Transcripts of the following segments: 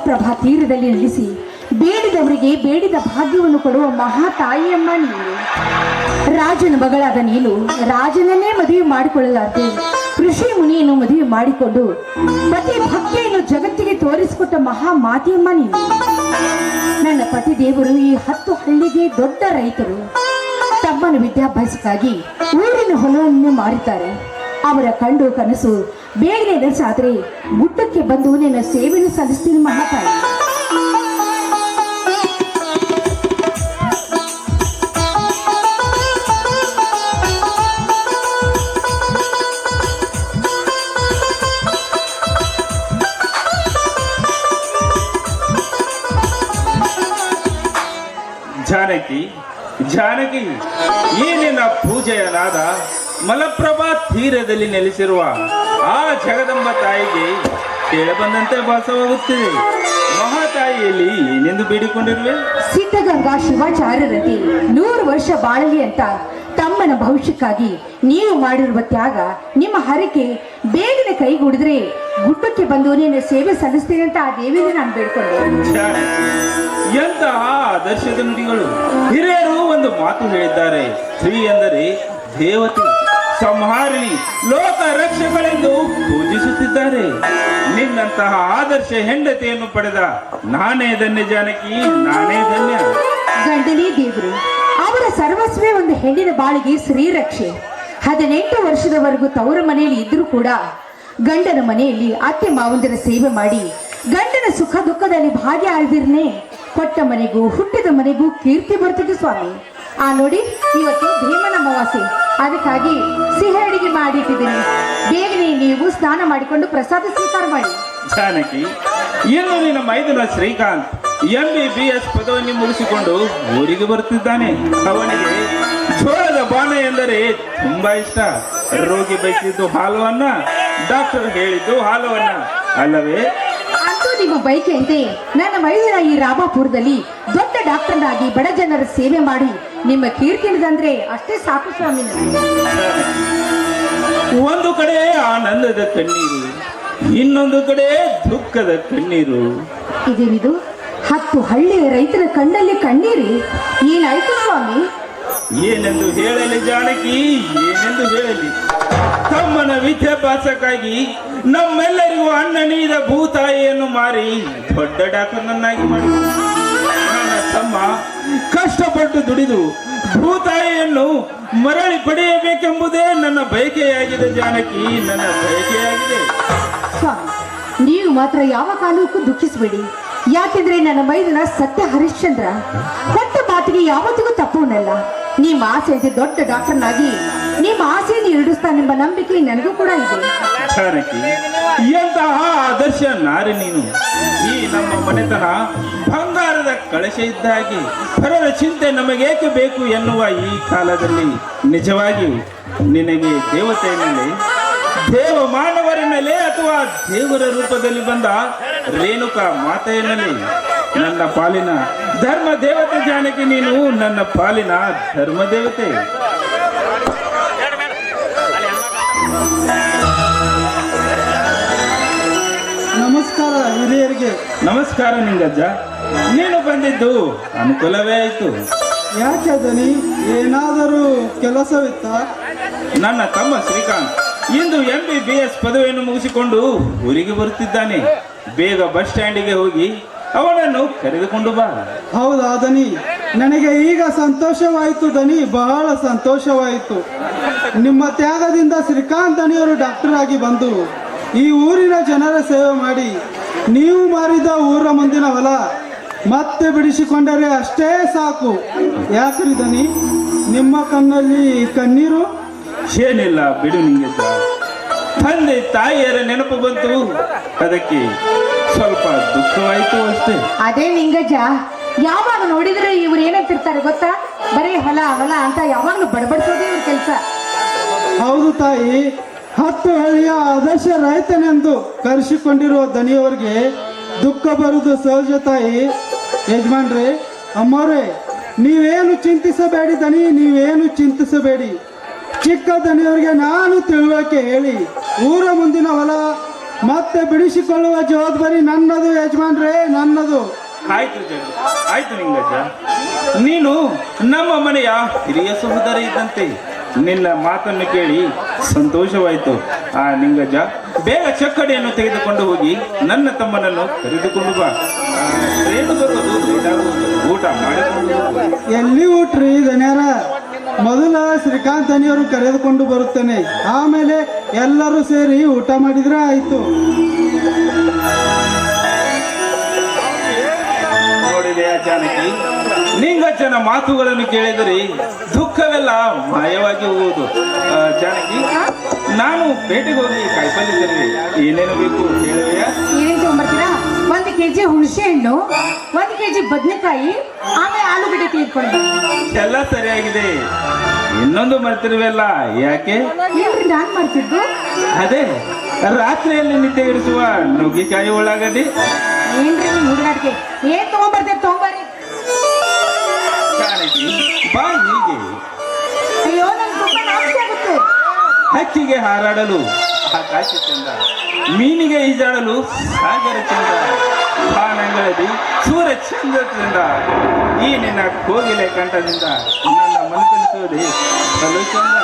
ಮಲಪ್ರಭಾ ತೀರದಲ್ಲಿ ನೆಲೆಸಿ ಬೇಡಿದವರಿಗೆ ಬೇಡಿದ ಭಾಗ್ಯವನ್ನು ಕೊಡುವ ಮಹಾ ತಾಯಿಯಮ್ಮ ನೀನು. ರಾಜನ ಮಗಳಾದ ನೀನು ರಾಜನನ್ನೇ ಮದುವೆ ಮಾಡಿಕೊಳ್ಳಲಾರದೆ ಋಷಿ ಮುನಿಯನ್ನು ಮದುವೆ ಮಾಡಿಕೊಂಡು ಪತಿ ಭಕ್ತಿಯನ್ನು ಜಗತ್ತಿಗೆ ತೋರಿಸಿಕೊಟ್ಟ ಮಹಾ ಮಾತೆಯಮ್ಮ ನೀನು. ನನ್ನ ಪತಿ ದೇವರು ಈ 10 ಹಳ್ಳಿಗೆ ದೊಡ್ಡ ರೈತರು. ತಮ್ಮನ ವಿದ್ಯಾಭ್ಯಾಸಕ್ಕಾಗಿ ಊರಿನ ಹೊಲವನ್ನು ಮಾರುತ್ತಾರೆ. ಅವರ ಕಂಡು ಕನಸು ಬೇಗನೆ ನಡೆಸಾದ್ರೆ ಗುಡ್ಡಕ್ಕೆ ಬಂದು ನಿನ್ನ ಸೇವೆಯನ್ನು ಸಲ್ಲಿಸ್ತೀನಿ ಮಹಾತಾಯಿ. ಜಾನಕಿ ಜಾನಕಿ, ಈ ನಿನ್ನ ಪೂಜೆಯ ನಾದ ಮಲಪ್ರಭಾ ತೀರದಲ್ಲಿ ನೆಲೆಸಿರುವ ಆ ಜಗದಂಬ ತಾಯಿಗೆ ಕೇಳಬಂದಂತೆ ಭಾಸವಾಗುತ್ತಿದೆ. ಮಹಾತಾಯಿಯಲ್ಲಿ ಏನೆಂದು ಬೇಡಿಕೊಂಡಿರುವೆ? ಸಿದ್ಧಗಂಗಾ ಶಿವಾಚಾರ್ಯರಂತೆ 100 ವರ್ಷ ಬಾಳಲಿ ಅಂತ ತಮ್ಮನ ಭವಿಷ್ಯಕ್ಕಾಗಿ ನೀವು ಮಾಡಿರುವ ತ್ಯಾಗ, ನಿಮ್ಮ ಹರಕೆ ಬೇಗನೆ ಕೈಗೂಡಿದ್ರೆ ಗುಡ್ಡಕ್ಕೆ ಬಂದು ನಿನ್ನ ಸೇವೆ ಸಲ್ಲಿಸ್ತೀನಿ ಅಂತ ಆ ದೇವಿನ ನಾನು ಬೇಡ್ಕೊಂಡೆ. ಎಂತಹ ಆದರ್ಶದ ನುಡಿಗಳು! ಹಿರಿಯರು ಒಂದು ಮಾತು ಹೇಳಿದ್ದಾರೆ, ಸ್ತ್ರೀ ಎಂದರೆ ದೇವತೆ, ಸಂಹಾರಿಣಿ, ಲೋಕ ರಕ್ಷಕಳೆಂದು ಪೂಜಿಸುತ್ತಿದ್ದಾರೆ. ನಿನ್ನಂತಹ ಆದರ್ಶ ಹೆಂಡತಿಯನ್ನು ಪಡೆದ ನಾನೇ ಧನ್ಯ ಜಾನಕಿ, ನಾನೇ ಧನ್ಯ. ಗಂಡನೇ ದೇವರು, ಅವರ ಸರ್ವಸ್ವೇ ಒಂದು ಹೆಣ್ಣಿನ ಬಾಳಿಗೆ ಶ್ರೀರಕ್ಷೆ. 18 ವರ್ಷದವರೆಗೂ ತವರ ಮನೆಯಲ್ಲಿ ಇದ್ರೂ ಕೂಡ ಗಂಡನ ಮನೆಯಲ್ಲಿ ಅತ್ತೆ ಮಾವಂದಿರ ಸೇವೆ ಮಾಡಿ ಗಂಡನ ಸುಖ ದುಃಖದಲ್ಲಿ ಭಾಗಿಯಾಗಿರ್ನೇ ಕೊಟ್ಟ ಮನೆಗೂ ಹುಟ್ಟಿದ ಮನೆಗೂ ಕೀರ್ತಿ ಬರ್ತದೆ ಸ್ವಾಮಿ. ನೋಡಿ, ಇವತ್ತು ಭೀಮನ ಅಮಾವಾಸ್ಯೆ, ಅದಕ್ಕಾಗಿ ಸಿಹಿ ಅಡಿಗೆ ಮಾಡಿಟ್ಟಿದ್ದೀನಿ. ಬೇಗನೆ ನೀವು ಸ್ನಾನ ಮಾಡಿಕೊಂಡು ಪ್ರಸಾದ ಸ್ವೀಕಾರ ಮಾಡಿ. ಜಾನಕಿ, ಇನ್ನು ನಿನ್ನ ಮೈದುನ ಶ್ರೀಕಾಂತ್ MBBS ಪದವನ್ನು ಮುಗಿಸಿಕೊಂಡು ಊರಿಗೆ ಬರುತ್ತಿದ್ದಾನೆ. ಅವನಿಗೆ ಜೋಳದ ಬಾಣ ಎಂದರೆ ತುಂಬಾ ಇಷ್ಟ. ರೋಗಿ ಬಯಸಿದ್ದು ಹಾಲುವನ್ನ, ಡಾಕ್ಟರ್ ಹೇಳಿದ್ದು ಹಾಲುವನ್ನ, ಅಲ್ಲವೇ? ಅಂತೂ ನಿಮ್ಮ ಬೈಕೆಯಂತೆ ನನ್ನ ಮೈದುನ ಈ ರಾಮಾಪುರದಲ್ಲಿ ದೊಡ್ಡ ಡಾಕ್ಟರ್ನಾಗಿ ಬಡ ಜನರ ಸೇವೆ ಮಾಡಿ ನಿಮ್ಮ ಕೀರ್ತಿನಿದಂದ್ರೆ ಅಷ್ಟೇ ಸಾಕು ಸ್ವಾಮಿ. ಒಂದು ಕಡೆ ಆನಂದದ ಕಣ್ಣೀರು, ಇನ್ನೊಂದು ಕಡೆ ದುಃಖದ ಕಣ್ಣೀರು. ಇದೇನಿದು? 10 ಹಳ್ಳಿಯ ರೈತರ ಕಣ್ಣಲ್ಲಿ ಕಣ್ಣೀರಿ, ಏನಾಯ್ತು ಸ್ವಾಮಿ? ಏನೆಂದು ಹೇಳಲಿ ಜಾನಕಿ, ಏನೆಂದು ಹೇಳಲಿ? ತಮ್ಮನ ವಿದ್ಯಾಭ್ಯಾಸಕ್ಕಾಗಿ ನಮ್ಮೆಲ್ಲರಿಗೂ ಅನ್ನ ನೀಡಿದ ಭೂತಾಯಿಯನ್ನು ಮಾರಿ ದೊಡ್ಡ ಡಾಕ್ಟರ್ನನ್ನಾಗಿ ಮಾಡಿ ನನ್ನ ತಮ್ಮ ಕಷ್ಟಪಟ್ಟು ದುಡಿದು ಭೂತಾಯಿಯನ್ನು ಮರಳಿ ಪಡೆಯಬೇಕೆಂಬುದೇ ನನ್ನ ಬಯಕೆಯಾಗಿದೆ ಜಾನಕಿ, ನನ್ನ ಬಯಕೆಯಾಗಿದೆ. ಸ್ವಾಮಿ, ನೀವು ಮಾತ್ರ ಯಾವ ಕಾಲಕ್ಕೂ ದುಃಖಿಸಬೇಡಿ. ಯಾಕೆಂದ್ರೆ ನನ್ನ ಮೈದುನ ಸತ್ಯ ಹರಿಶ್ಚಂದ್ರ ಕೊಟ್ಟ ಮಾತಿಗೆ ಯಾವತ್ತಿಗೂ ತಪ್ಪುವನಲ್ಲ. ನಿಮ್ಮ ಆಸೆಯಂತೆ ದೊಡ್ಡ ಡಾಕ್ಟರ್ನಾಗಿ ನಿಮ್ಮ ಆಸೆಯನ್ನು ಈಡೇರಿಸ್ತಾನೆಂಬ ನಂಬಿಕೆ ನನಗೂ ಕೂಡ ಇದೆ. ಜಾನಕಿ, ಎಂತಹ ಆದರ್ಶ ನಾರಿ ನೀನು! ಈ ನಮ್ಮ ಮನೆತನ ಬಂಗಾರದ ಕಳಶ ಇದ್ದ ಹಾಗೆ. ಪರರ ಚಿಂತೆ ನಮಗೇಕೆ ಬೇಕು ಎನ್ನುವ ಈ ಕಾಲದಲ್ಲಿ ನಿಜವಾಗಿ ನಿನಗೆ ದೇವತೆಯನ್ನೇ, ದೇವ ಮಾನವರನ್ನಲೇ ಅಥವಾ ದೇವರ ರೂಪದಲ್ಲಿ ಬಂದ ರೇಣುಕಾ ಮಾತೆಯನ್ನಲ್ಲಿ ನನ್ನ ಪಾಲಿನ ಧರ್ಮ ದೇವತೆ ಜಾನಕಿ, ನೀನು ನನ್ನ ಪಾಲಿನ ಧರ್ಮ ದೇವತೆ. ನಮಸ್ಕಾರ ಹಿರಿಯರಿಗೆ. ನಮಸ್ಕಾರ ನಿಂಗಜ್ಜ, ನೀನು ಬಂದಿದ್ದು ಅನುಕೂಲವೇ ಆಯಿತು. ಯಾಕೆ ದನಿ, ಏನಾದರೂ ಕೆಲಸವಿತ್ತ? ನನ್ನ ತಮ್ಮ ಶ್ರೀಕಾಂತ್ ಇಂದು MBBS ಪದವಿಯನ್ನು ಮುಗಿಸಿಕೊಂಡು ಊರಿಗೆ ಬರುತ್ತಿದ್ದಾನೆ. ಬೇಗ ಬಸ್ ಸ್ಟ್ಯಾಂಡಿಗೆ ಹೋಗಿ ಅವನನ್ನು ಕರೆದುಕೊಂಡು ಬಾ. ಹೌದಾ ದನಿ, ನನಗೆ ಈಗ ಸಂತೋಷವಾಯಿತು ದನಿ, ಬಹಳ ಸಂತೋಷವಾಯಿತು. ನಿಮ್ಮ ತ್ಯಾಗದಿಂದ ಶ್ರೀಕಾಂತ್ ದನಿಯವರು ಡಾಕ್ಟರ್ ಆಗಿ ಬಂದು ಈ ಊರಿನ ಜನರ ಸೇವೆ ಮಾಡಿ ನೀವು ಮಾರಿದ ಊರ ಮುಂದಿನ ಹೊಲ ಮತ್ತೆ ಬಿಡಿಸಿಕೊಂಡರೆ ಅಷ್ಟೇ ಸಾಕು. ಯಾಕ್ರಿ ದನಿ, ನಿಮ್ಮ ಕಣ್ಣಲ್ಲಿ ಕಣ್ಣೀರು? ಏನಿಲ್ಲ ಬಿಡು ನಿಂಗಜ್ಜ, ತಂದೆ ತಾಯಿಯರ ನೆನಪು ಬಂತು, ಅದಕ್ಕೆ ಸ್ವಲ್ಪ ದುಃಖವಾಯಿತು ಅಷ್ಟೇ. ಅದೇ ನಿಂಗಜ್ಜ, ಯಾವಾಗ ನೋಡಿದ್ರೆ ಇವ್ರು ಏನಂತಿರ್ತಾರೆ ಗೊತ್ತಾ? ಬರೀ ಹೊಲ ಹೊಲ ಅಂತ ಯಾವಾಗ್ಲೂ ಬಡಬಡಿಸೋದೇ ಇವ್ರ ಕೆಲಸ. ಹೌದು ತಾಯಿ, 10 ಹಳ್ಳಿಯ ಆದರ್ಶ ರೈತನೆಂದು ಕರೆಸಿಕೊಂಡಿರುವ ದನಿಯವರಿಗೆ ದುಃಖ ಬರುವುದು ಸಹಜ ತಾಯಿ. ಯಜಮಾನ್ರೆ, ಅಮ್ಮವ್ರೆ, ನೀವೇನು ಚಿಂತಿಸಬೇಡಿ ದನಿ, ನೀವೇನು ಚಿಂತಿಸಬೇಡಿ. ಚಿಕ್ಕ ದನಿಯವರಿಗೆ ನಾನು ತಿಳುವಳಿಕೆ ಹೇಳಿ ಊರ ಮುಂದಿನ ಹೊಲ ಮತ್ತೆ ಬಿಡಿಸಿಕೊಳ್ಳುವ ಜವಾಬ್ದಾರಿ ನನ್ನದು ಯಜಮಾನ್ರೇ, ನನ್ನದು. ಆಯ್ತು ಆಯ್ತು ನಿಂಗಜ್ಜ, ನೀನು ನಮ್ಮ ಮನೆಯ ಹಿರಿಯ ಸಹೋದರ ಇದ್ದಂತೆ. ನಿನ್ನ ಮಾತನ್ನು ಕೇಳಿ ಸಂತೋಷವಾಯಿತು. ಆ ನಿಂಗಜ್ಜ, ಬೇಗ ಚಕ್ಕಡಿಯನ್ನು ತೆಗೆದುಕೊಂಡು ಹೋಗಿ ನನ್ನ ತಮ್ಮನನ್ನು ಕರೆದುಕೊಂಡು ಬಾ. ಟ್ರೈನ್ ಬರುವುದು ಲೇಟ್ ಆಗುವುದು. ಊಟ ಮಾಡಿಕೊಂಡು ಹೋಗು. ಎಲ್ಲಿ ಊಟ್ರಿ ದನ್ಯಾರ? ಮೊದಲ ಶ್ರೀಕಾಂತ್ ದನಿಯವರು ಕರೆದುಕೊಂಡು ಬರುತ್ತೇನೆ, ಆಮೇಲೆ ಎಲ್ಲರೂ ಸೇರಿ ಊಟ ಮಾಡಿದ್ರೆ ಆಯ್ತು. ನೋಡಿದೆಯಾ ಜಾನಕಿ, ನಿಂಗಜ್ಜನ ಮಾತುಗಳನ್ನು ಕೇಳಿದರೆ ದುಃಖವೆಲ್ಲ ಮಾಯವಾಗಿ ಹೋಗುವುದು. ಜಾನಕಿ, ನಾನು ಪೇಟೆಗೆ ಹೋಗಿ ಕಾಯಿಪಲ್ಲೆ ತರುವೆ. ಏನೇನು ಬೇಕು ಹೇಳುವೆಯಾ? ಏನೇನು ತಗೊಂಡ್ಬರ್ತೀರಾ? 1 ಕೆಜಿ ಹುಣಸೆ ಹಣ್ಣು, 1 ಕೆಜಿ ಬದನೆಕಾಯಿ, ಆಮೇಲೆ ಆಲೂಗಡ್ಡೆ ತೆಗೆದುಕೊಂಡು. ಎಲ್ಲ ಸರಿಯಾಗಿದೆ. ಇನ್ನೊಂದು ಮರ್ತಿರುವೆಲ್ಲ, ಯಾಕೆ? ಏನ್ರಿ ನಾನ್ ಮಾಡ್ತಿದ್ದು? ಅದೇ ರಾತ್ರಿಯಲ್ಲಿ ನಿದ್ದೆ ಇರಿಸುವ ನುಗ್ಗಿಕಾಯಿ ಉಳ್ಳಾಗಡ್ಡಿ. ಏನ್ರಿ ನೀವು ಹುಡುಗಾಟಿಕೆ? ಏನ್ ತಗೊಂಡ್ಬರ್ತೇವೆ? ತಗೊಂಬರ್ರಿ. ಜಾನಕಿ, ಬಾ ಹೀಗೆ. ಅಯ್ಯೋ, ನನ್ ತುಂಬಾ ನಾಚಿಕೆ ಆಗುತ್ತೆ. ಹಕ್ಕಿಗೆ ಹಾರಾಡಲು ಆಕಾಶ ಚಂದ, ಮೀನಿಗೆ ಈಜಾಡಲು ಸಾಗರ ಚಂದ, ಬಾನಂಗಳದಿ ಸೂರ್ಯ ಚಂದ್ರದಿಂದ, ಈ ನಿನ್ನ ಕೋಗಿಲೆ ಕಂಠದಿಂದ ನನ್ನ ಮನಸ್ಸೆನಿಸುವುದೇ ಬಲು ಚಂದ.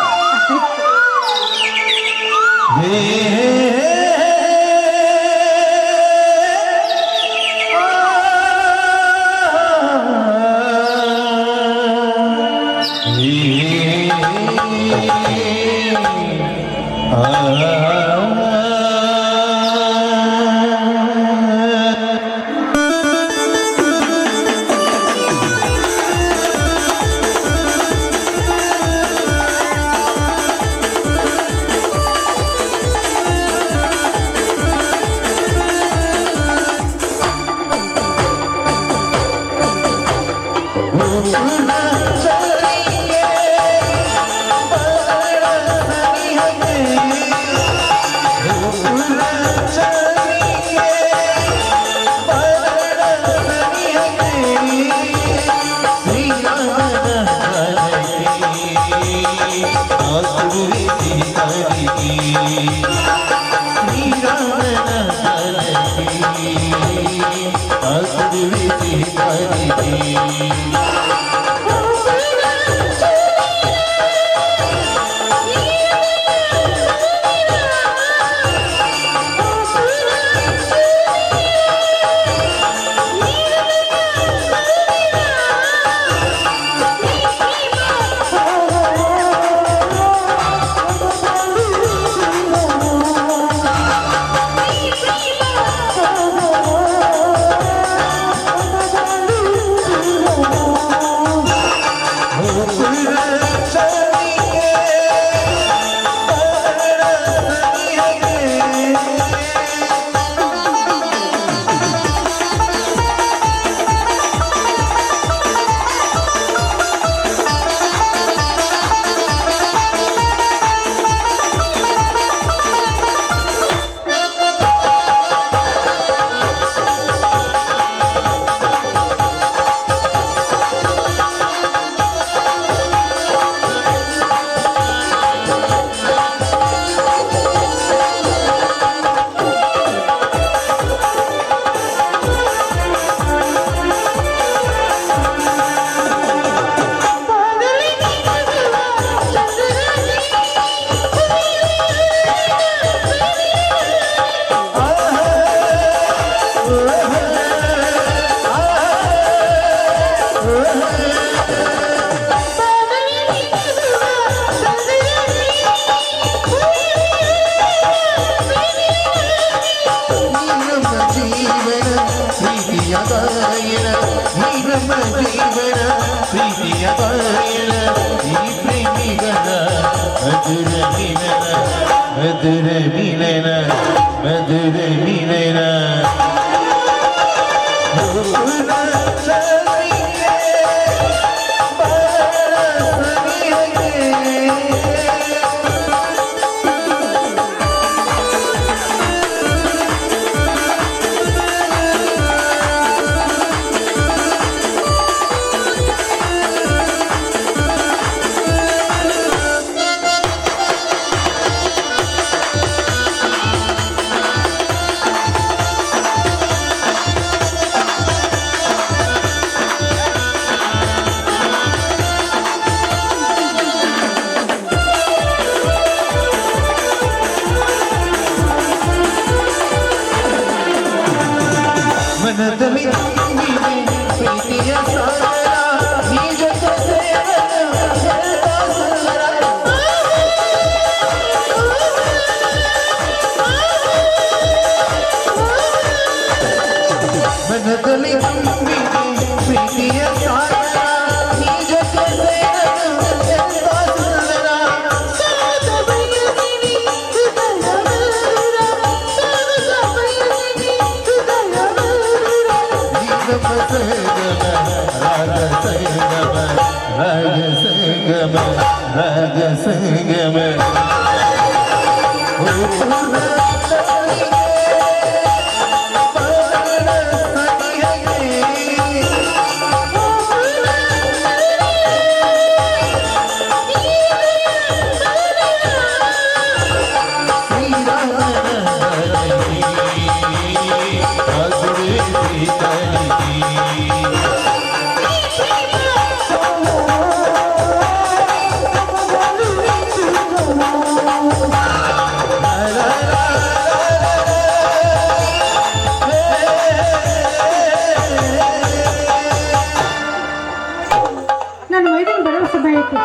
ನಾನು ಮೈದಾನ ಬರೋ ಸಮಯ ಆಯ್ತು.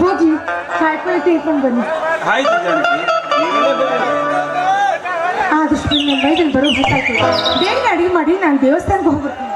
ಹೋಗಿ ಕಾಯಿಪಲ್ಲೆ ತೆಗೆದುಕೊಂಡು ಬನ್ನಿ. ಆಯ್ತು ಜಾನಕಿ, ಈಗಲೇ ಬರೋಣ. ಆದಷ್ಟು ಬೇಗ ನನ್ನ ಮೈದಾನ ಬರೋ ಹೊತ್ತಾಯ್ತು. ಬೇಗ ಅಡಿಗೆ ಮಾಡಿ ನಾನು ದೇವಸ್ಥಾನಕ್ಕೆ ಹೋಗ್ಬೇಕು.